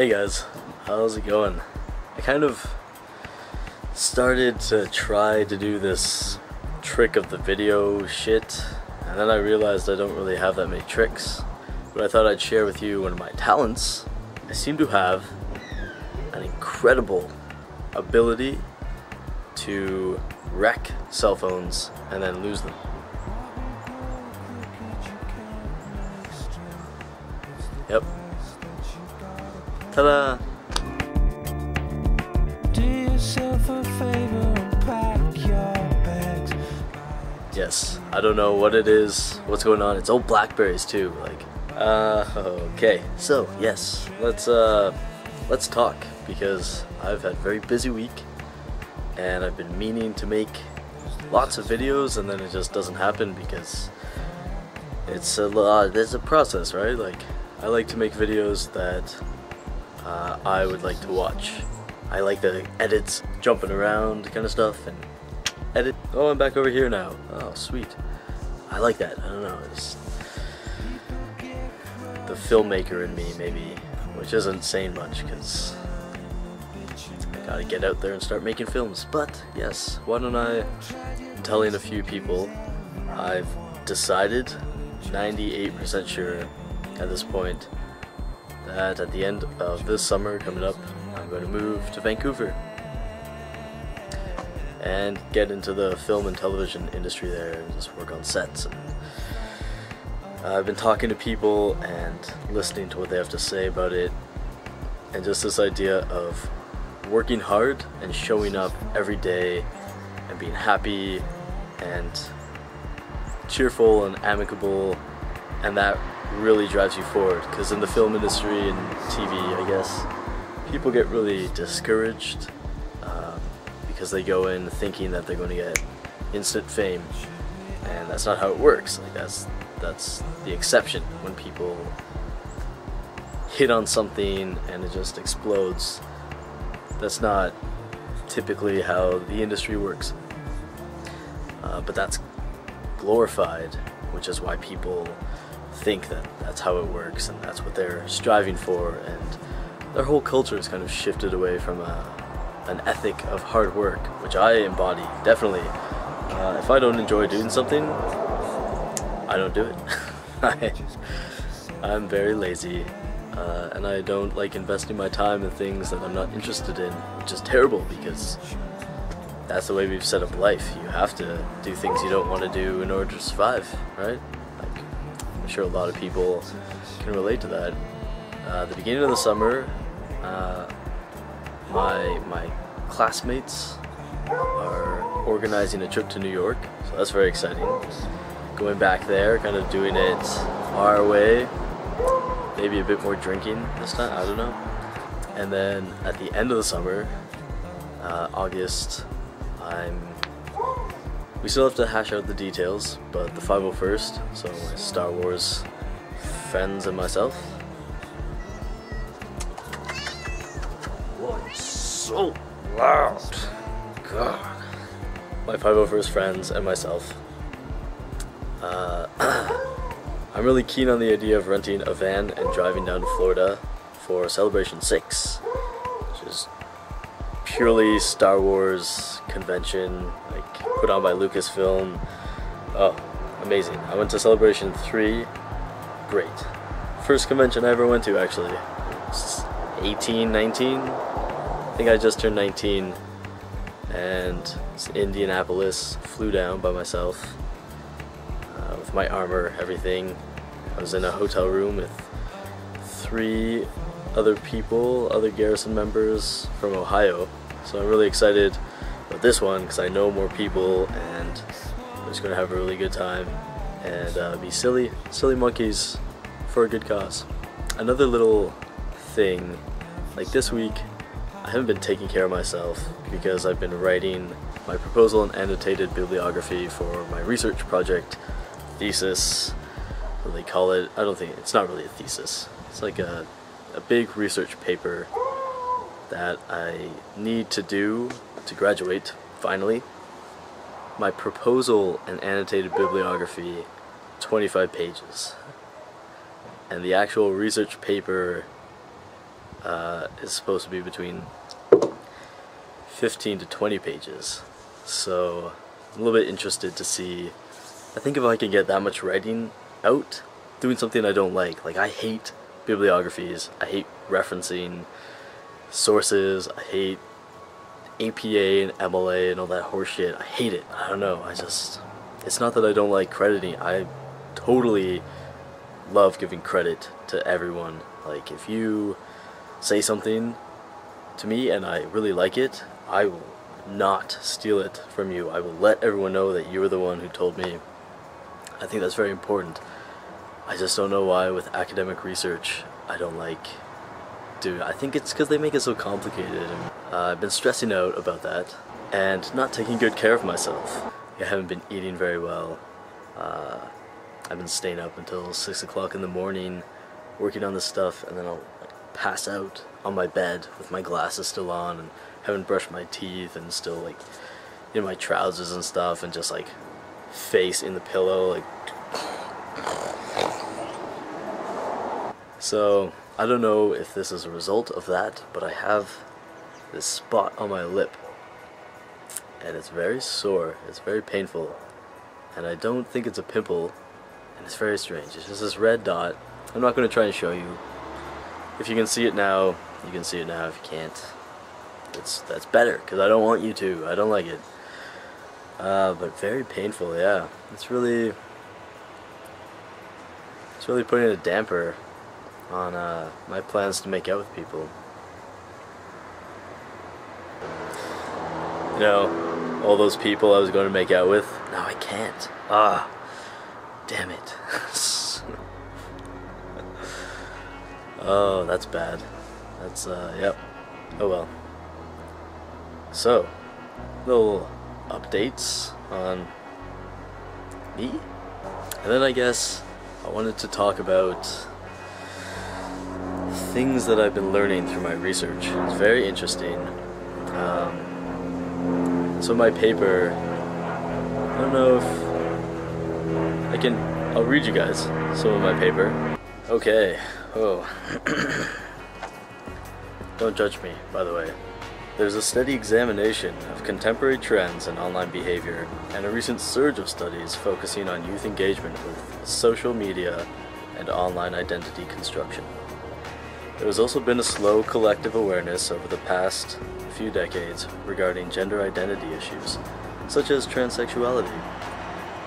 Hey guys, how's it going? I kind of started to try to do this trick of the video shit, and then I realized I don't really have that many tricks, but I thought I'd share with you one of my talents. I seem to have an incredible ability to wreck cell phones and then lose them. Yep. Ta-da! Do yourself a favor and pack your bags. Yes, I don't know what it is, what's going on. It's old Blackberries too, like. Okay, so yes, let's talk, because I've had a very busy week and I've been meaning to make lots of videos, and then it just doesn't happen because it's a lot. There's a process, right? Like, I like to make videos that I would like to watch. I like the edits, jumping around kind of stuff, and edit. Oh, I'm back over here now. Oh, sweet. I like that. I don't know. It's the filmmaker in me, maybe, which isn't saying much because I gotta get out there and start making films. But yes, why don't I'm telling a few people. I've decided, 98% sure at this point, that at the end of this summer coming up, I'm going to move to Vancouver and get into the film and television industry there and just work on sets. And I've been talking to people and listening to what they have to say about it, and just this idea of working hard and showing up every day and being happy and cheerful and amicable, and that really drives you forward. Because in the film industry and TV, I guess, people get really discouraged because they go in thinking that they're going to get instant fame, and that's not how it works. Like, that's the exception, when people hit on something and it just explodes. That's not typically how the industry works, but that's glorified, which is why people think that that's how it works and that's what they're striving for, and their whole culture is kind of shifted away from an ethic of hard work, which I embody, definitely. If I don't enjoy doing something, I don't do it. I'm very lazy, and I don't like investing my time in things that I'm not interested in, which is terrible because that's the way we've set up life. You have to do things you don't want to do in order to survive, right? Like, I'm sure a lot of people can relate to that. The beginning of the summer, my classmates are organizing a trip to New York, so that's very exciting. Going back there, kind of doing it our way, maybe a bit more drinking this time, I don't know. And then at the end of the summer, August, we still have to hash out the details, but the 501st, so my Star Wars friends and myself. Whoa, it's so loud. God. My 501st friends and myself. I'm really keen on the idea of renting a van and driving down to Florida for Celebration 6, which is purely Star Wars convention, like put on by Lucasfilm. Oh, amazing. I went to Celebration 3, great. First convention I ever went to, actually. 18, 19? I think I just turned 19, and it's Indianapolis. Flew down by myself with my armor, everything. I was in a hotel room with 3 other people, other Garrison members from Ohio. So I'm really excited about this one because I know more people, and I'm just going to have a really good time and be silly monkeys for a good cause. Another little thing, like this week, I haven't been taking care of myself because I've been writing my proposal and annotated bibliography for my research project, thesis, what they call it. I don't think, it's not really a thesis. It's like a big research paper that I need to do to graduate, finally. My proposal and annotated bibliography, 25 pages. And the actual research paper is supposed to be between 15 to 20 pages. So I'm a little bit interested to see, I think if I can get that much writing out, doing something I don't like I hate bibliographies, I hate referencing sources, I hate APA and MLA and all that horseshit. I hate it. I don't know. It's not that I don't like crediting. I totally love giving credit to everyone. Like, if you say something to me and I really like it, I will not steal it from you. I will let everyone know that you were the one who told me. I think that's very important. I just don't know why with academic research I don't like doing. I think it's because they make it so complicated, and I've been stressing out about that and not taking good care of myself. I haven't been eating very well. I've been staying up until 6 o'clock in the morning working on this stuff, and then I'll pass out on my bed with my glasses still on and haven't brushed my teeth and still in my trousers and stuff, and just face in the pillow So I don't know if this is a result of that, but I have this spot on my lip and it's very sore, it's very painful, and I don't think it's a pimple, and it's very strange. It's just this red dot. I'm not going to try and show you. If you can see it now, you can see it now. If you can't, that's better, because I don't want you to. I don't like it. But very painful, yeah. It's really putting a damper on my plans to make out with people. You know, all those people I was going to make out with, now I can't. Damn it. Oh, that's bad. That's, yep. Oh well. So, little updates on me. And then I guess I wanted to talk about things that I've been learning through my research. It's very interesting. So my paper, I don't know if I'll read you guys some of my paper. Okay. Oh. Don't judge me, by the way. There's a steady examination of contemporary trends in online behavior, and a recent surge of studies focusing on youth engagement with social media and online identity construction. There has also been a slow collective awareness over the past few decades regarding gender identity issues, such as transsexuality.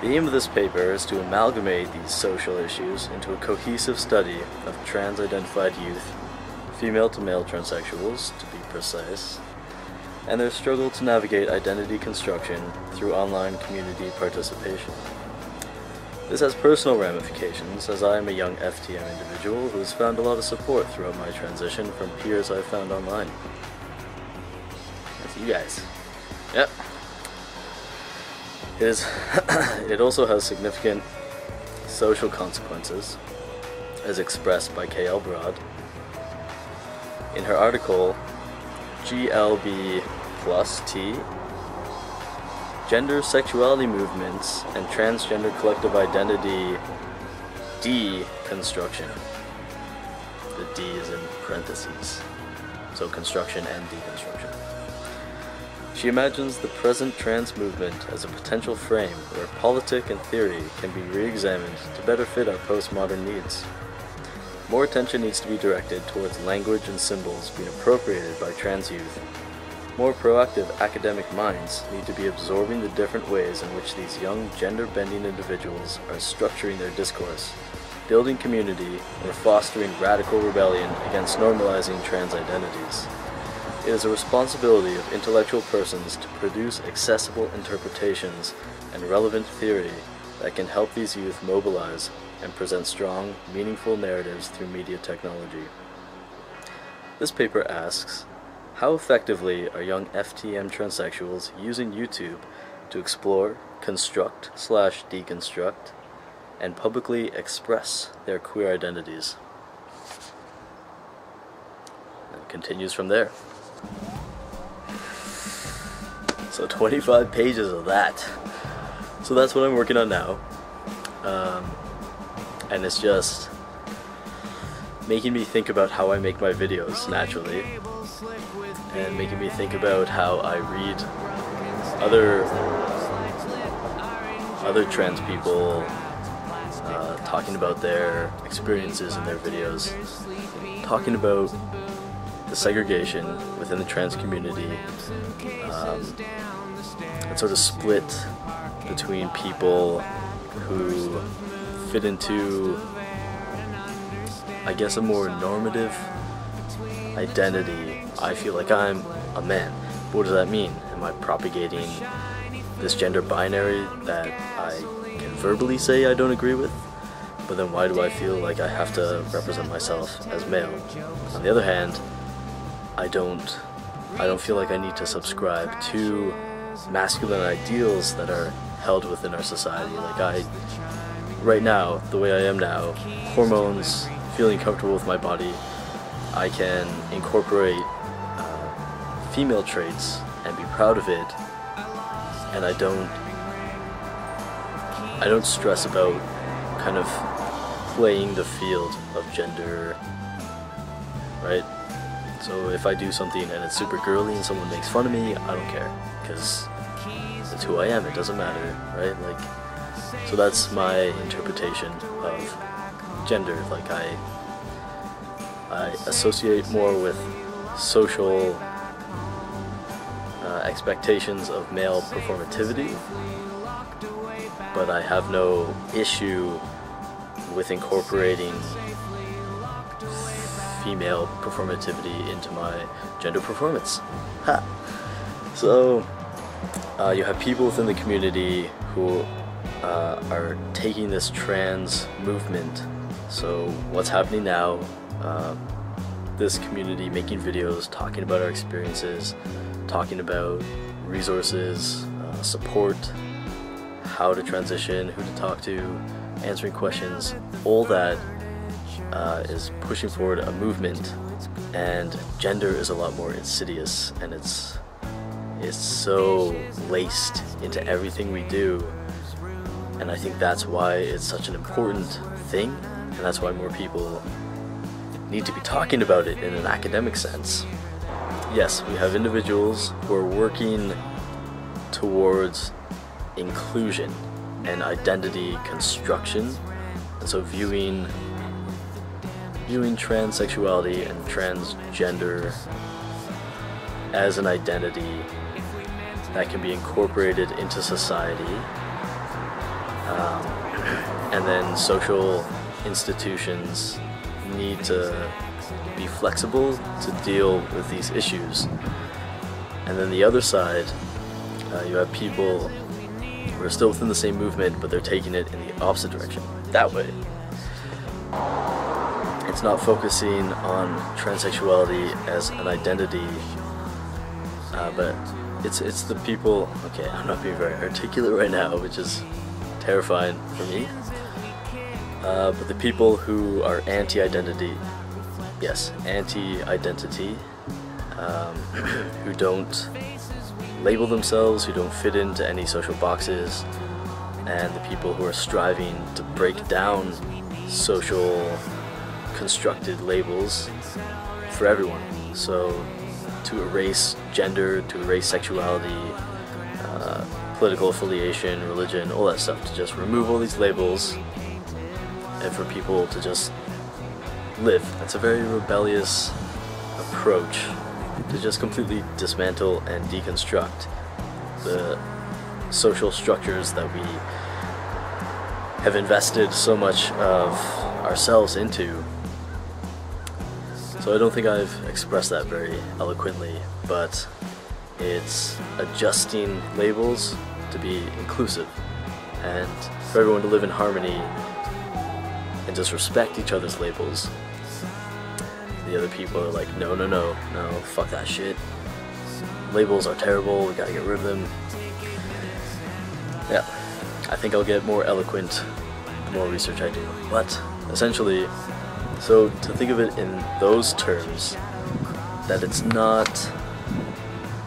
The aim of this paper is to amalgamate these social issues into a cohesive study of trans-identified youth, female to male transsexuals, to be precise, and their struggle to navigate identity construction through online community participation. This has personal ramifications, as I am a young FTM individual who has found a lot of support throughout my transition from peers I've found online. That's you guys. Yep. It also has significant social consequences, as expressed by K.L. Broad in her article GLB plus T, Gender Sexuality Movements and Transgender Collective Identity Deconstruction. The D is in parentheses, so construction and deconstruction. She imagines the present trans movement as a potential frame where politic and theory can be re-examined to better fit our postmodern needs. More attention needs to be directed towards language and symbols being appropriated by trans youth. More proactive academic minds need to be absorbing the different ways in which these young gender-bending individuals are structuring their discourse, building community, or fostering radical rebellion against normalizing trans identities. It is a responsibility of intellectual persons to produce accessible interpretations and relevant theory that can help these youth mobilize and present strong, meaningful narratives through media technology. This paper asks, how effectively are young FTM transsexuals using YouTube to explore, construct/deconstruct, and publicly express their queer identities? And it continues from there. So 25 pages of that. So that's what I'm working on now. And it's just making me think about how I make my videos naturally, and making me think about how I read other trans people talking about their experiences in their videos, talking about the segregation within the trans community, and sort of split between people who fit into, I guess, a more normative identity. I feel like I'm a man. What does that mean? Am I propagating this gender binary that I can verbally say I don't agree with? But then why do I feel like I have to represent myself as male? On the other hand, I don't feel like I need to subscribe to masculine ideals that are held within our society. Like right now, the way I am now, hormones, feeling comfortable with my body, I can incorporate female traits and be proud of it, and I don't stress about kind of playing the field of gender, right? So if I do something and it's super girly and someone makes fun of me, I don't care, because it's who I am, it doesn't matter, right? Like, so that's my interpretation of gender. Like I associate more with social expectations of male performativity, but I have no issue with incorporating female performativity into my gender performance. Ha! So you have people within the community who are taking this trans movement. So what's happening now, this community making videos, talking about our experiences, talking about resources, support, how to transition, who to talk to, answering questions, all that is pushing forward a movement. And gender is a lot more insidious, and it's so laced into everything we do, and I think that's why it's such an important thing, and that's why more people need to be talking about it in an academic sense. Yes, we have individuals who are working towards inclusion and identity construction, and so viewing transsexuality and transgender as an identity that can be incorporated into society, and then social institutions need to be flexible to deal with these issues. And then the other side, you have people who are still within the same movement, but they're taking it in the opposite direction. That way, it's not focusing on transsexuality as an identity, but it's the people, okay, I'm not being very articulate right now, which is terrifying for me, but the people who are anti-identity, yes, anti-identity, who don't label themselves, who don't fit into any social boxes, and the people who are striving to break down social constructed labels for everyone. So to erase gender, to erase sexuality, political affiliation, religion, all that stuff, to just remove all these labels and for people to just live. That's a very rebellious approach, to just completely dismantle and deconstruct the social structures that we have invested so much of ourselves into. So I don't think I've expressed that very eloquently, but it's adjusting labels to be inclusive and for everyone to live in harmony and just respect each other's labels. The other people are like, no, fuck that shit. Labels are terrible, we gotta get rid of them. Yeah, I think I'll get more eloquent the more research I do. But essentially, so to think of it in those terms, that it's not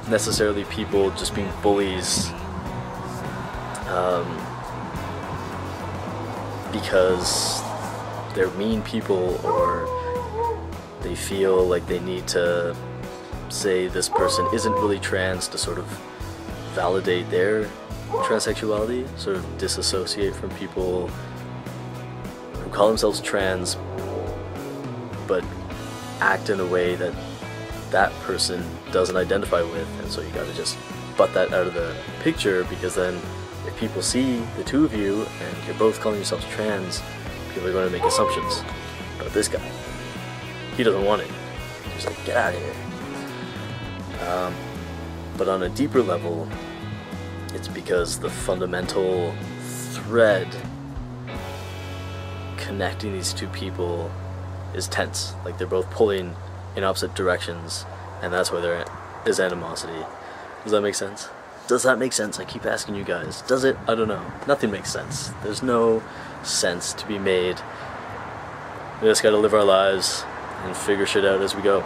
necessarily people just being bullies because they're mean people or they feel like they need to say this person isn't really trans to sort of validate their transsexuality, sort of disassociate from people who call themselves trans but act in a way that that person doesn't identify with, and so you gotta just butt that out of the picture, because then if people see the two of you and you're both calling yourselves trans, people are going to make assumptions about this guy. He doesn't want it. He's like, get out of here. But on a deeper level, it's because the fundamental thread connecting these two people is tense. Like, they're both pulling in opposite directions, and that's why there is animosity. Does that make sense? Does that make sense? I keep asking you guys. Does it? I don't know. Nothing makes sense. There's no sense to be made. We just gotta live our lives and figure shit out as we go.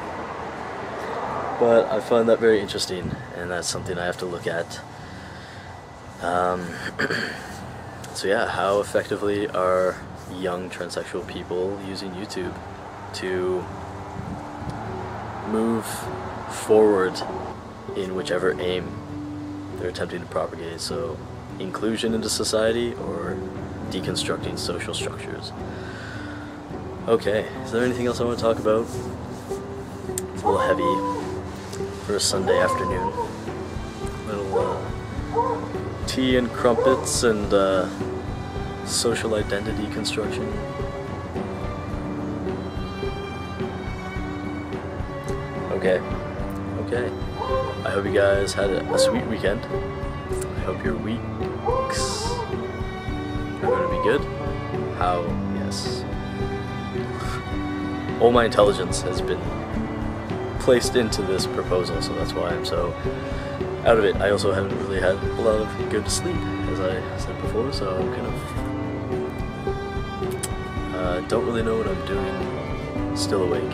But I find that very interesting, and that's something I have to look at. So yeah, how effectively are young transsexual people using YouTube to move forward in whichever aim they're attempting to propagate? So inclusion into society or deconstructing social structures. Okay, is there anything else I want to talk about? It's a little heavy for a Sunday afternoon. Little tea and crumpets and social identity construction. Okay. I hope you guys had a sweet weekend. I hope your weeks are going to be good. How? Yes. All my intelligence has been placed into this proposal, so that's why I'm so out of it. I also haven't really had a lot of good sleep, as I said before, so I'm kind of don't really know what I'm doing, still awake.